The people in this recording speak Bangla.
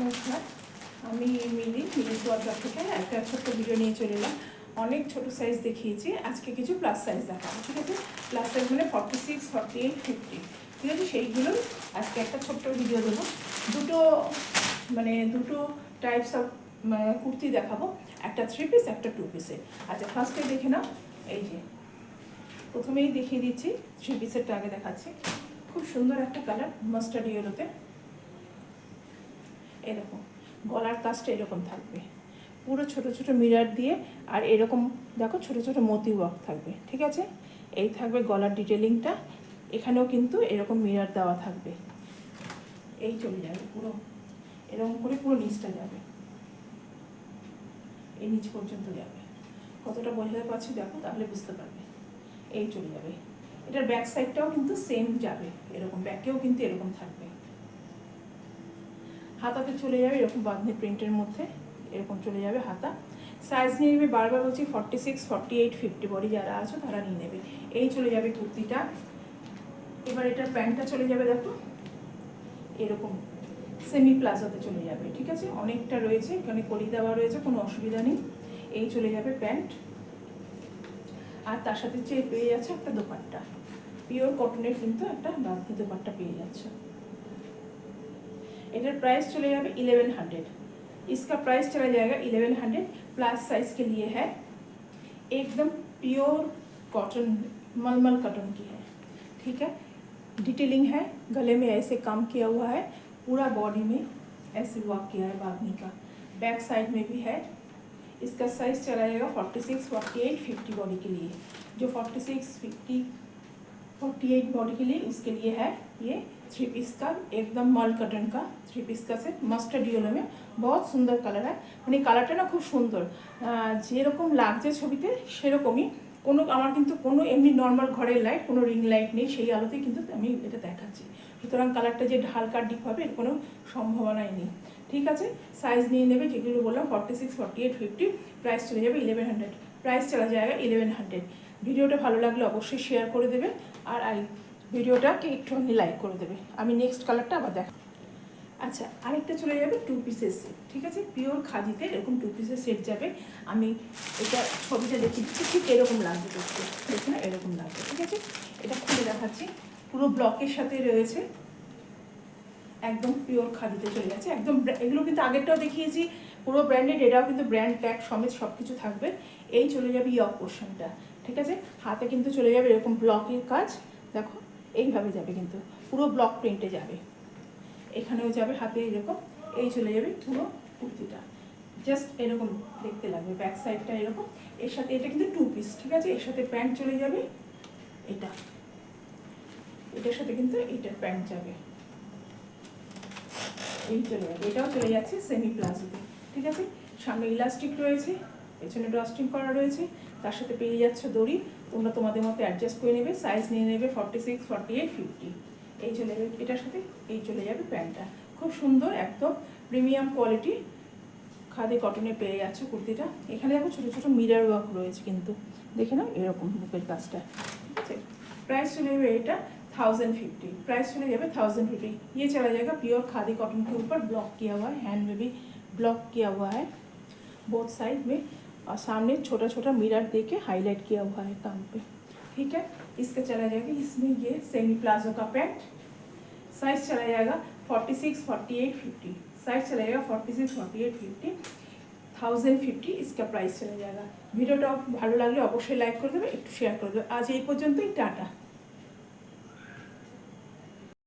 নমস্কার, আমি মিলি ওয়ার্কার থেকে একটা ছোট্ট ভিডিও নিয়ে চলে এলাম। অনেক ছোট সাইজ দেখিয়েছি, আজকে কিছু প্লাস সাইজ দেখাবো। ঠিক আছে, প্লাস সাইজ মানে 46, 48, 50। ঠিক আছে, সেইগুলোই আজকে একটা ছোট্ট ভিডিও দেবো। দুটো টাইপস অফ কুর্তি দেখাবো, একটা 3 পিস, একটা 2 পিসে। আচ্ছা, ফার্স্টে দেখে নাও। এই যে প্রথমেই দেখিয়ে দিচ্ছি, 3 পিসেরটা আগে দেখাচ্ছি। খুব সুন্দর একটা কালার, মাস্টার্ড ইয়েলোতে। এরকম গলার কাজটা এরকম থাকবে, পুরো ছোট ছোট মিরর দিয়ে, আর এরকম দেখো ছোট ছোট মতি ওয়ার্ক থাকবে। ঠিক আছে, এই থাকবে গলার ডিটেলিংটা। এখানেও কিন্তু এরকম মিরর দেওয়া থাকবে। এই চলে যাবে পুরো এরকম করে, পুরো নিচটা যাবে, এই নিচ পর্যন্ত যাবে। কতটা বোঝাতে পারছি দেখো, তাহলে বুঝতে পারবে। এই চলে যাবে। এটার ব্যাক সাইডটাও কিন্তু সেম যাবে, এরকম ব্যাকেও কিন্তু এরকম থাকবে। হাতাতে চলে যাবে এরকম বাঁধনি প্রিন্টের মধ্যে, এরকম চলে যাবে হাতা। সাইজ নিয়ে নেবে, বারবার বলছি 46, 48, 50 বডি যারা আছো তারা নিয়ে নেবে। এই চলে যাবে কুর্তিটা। এবার এটার প্যান্টটা চলে যাবে দেখো এরকম সেমি প্লাজোতে চলে যাবে। ঠিক আছে, অনেকটা রয়েছে, এখানে কলি দেওয়া রয়েছে, কোনো অসুবিধা নেই। এই চলে যাবে প্যান্ট, আর তার সাথে পেয়ে যাচ্ছে একটা দোপাট্টা, পিওর কটনের কিন্তু একটা বাঁধনি দোপাট্টা পেয়ে যাচ্ছে। इधर प्राइस चले जाए 1100। इसका प्राइस चला जाएगा 1100। प्लस साइज के लिए है, एकदम प्योर कॉटन, मलमल कॉटन की है। ठीक है, डिटेलिंग है, गले में ऐसे काम किया हुआ है, पूरा बॉडी में ऐसे वर्क किया है बांधने का। बैक साइड में भी है। इसका साइज चला जाएगा 46, 48, 50 बॉडी के लिए। जो 46, 50, 48 बॉडी के लिए, उसके लिए है ये 3 पीस का एकदम मल कटन का 3 पीस का सेट, মাস্টার্ড ইয়েলো में। बहुत সুন্দর কালার है, মানে কালারটা না খুব সুন্দর, যেরকম লাগছে ছবিতে সেরকমই। কোনো আমার কিন্তু কোনো এমনি নর্মাল ঘরের লাইট, কোনো রিং লাইট নেই, সেই আলোতেই কিন্তু আমি এটা দেখাচ্ছি। সুতরাং কালারটা যে হালকা ডিপ হবে এর কোনো সম্ভাবনাই নেই। ঠিক আছে, সাইজ নিয়ে নেবে যেগুলো বললাম 46, 48, 50। প্রাইস চলে যাবে 1100। প্রাইস চলা যাবে 1100। ভিডিওটা ভালো লাগলে অবশ্যই শেয়ার করে দেবে, আর ভিডিওটাকে একটুখানি লাইক করে দেবে। আমি নেক্সট কালারটা আবার দেখ। আচ্ছা, আরেকটা চলে যাবে 2 পিসের সেট। ঠিক আছে, পিওর খাদিতে এরকম 2 পিসের সেট যাবে। আমি এটা ছবিটা দেখিয়ে দিচ্ছি, ঠিক এরকম লাগবে দেখতে, দেখুন এরকম লাগবে। ঠিক আছে, এটা খুলে দেখাচ্ছি, পুরো ব্লকের সাথে রয়েছে, একদম পিওর খাদিতে চলে যাচ্ছে একদম। এগুলো কিন্তু আগেরটাও দেখিয়েছি, পুরো ব্র্যান্ডেড, এটাও কিন্তু ব্র্যান্ড ট্যাগ সমেত সব কিছু থাকবে। এই চলে যাবে ইয়ক পোর্শনটা। ঠিক আছে, হাতে কিন্তু চলে যাবে এরকম ব্লকের কাজ, দেখো এইভাবে যাবে, কিন্তু পুরো ব্লক প্রিন্টে যাবে। এখানেও যাবে হাতে এরকম। এই চলে যাবে পুরো কুর্তিটা, জাস্ট এরকম দেখতে লাগবে। ব্যাক সাইডটা এরকম, এর সাথে এটা কিন্তু 2 পিস। ঠিক আছে, এর সাথে প্যান্ট চলে যাবে, এটার সাথে কিন্তু এইটার প্যান্ট যাবে। এই চলে যাবে, এটাও চলে যাচ্ছে সেমি প্লাজোতে। ঠিক আছে, সামনে ইলাস্টিক রয়েছে, পেছনে ড্রস্টিং করা রয়েছে, তার সাথে পেয়ে যাচ্ছে দড়ি। তোমরা তোমাদের মতো অ্যাডজাস্ট করে নেবে। সাইজ নিয়ে নেবে 46, 48, 50। এই চলে যাবে এটার সাথে, এই চলে যাবে প্যান্টটা। খুব সুন্দর, একদম প্রিমিয়াম কোয়ালিটি খাদি কটনে পেয়ে যাচ্ছে কুর্তিটা। এখানে দেখো ছোটো ছোটো মিরর ওয়ার্ক রয়েছে, কিন্তু দেখে নাও এরকম বুকের কাজটা। ঠিক আছে, প্রাইস চলে যাবে এটা 1050। प्राइस चले जाए 1050। ये चला जाएगा प्योर खादी कॉटन के ऊपर, ब्लॉक किया हुआ है, हैंड में भी ब्लॉक किया हुआ है बोथ साइड में, और सामने छोटा छोटा मिरर दे के हाईलाइट किया हुआ है काम पे। ठीक है, इसका चला जाएगा, इसमें ये सेमी प्लाजो का पैंट। साइज चला जाएगा 46, 48, 50। साइज चला जाएगा 46, 48, 50। 1050 इसका प्राइस चला जाएगा। ভিডিওটা ভালো লাগলে অবশ্যই লাইক করে দেবে, একটু শেয়ার করে দেবে। আজ এই পর্যন্তই, টাটা।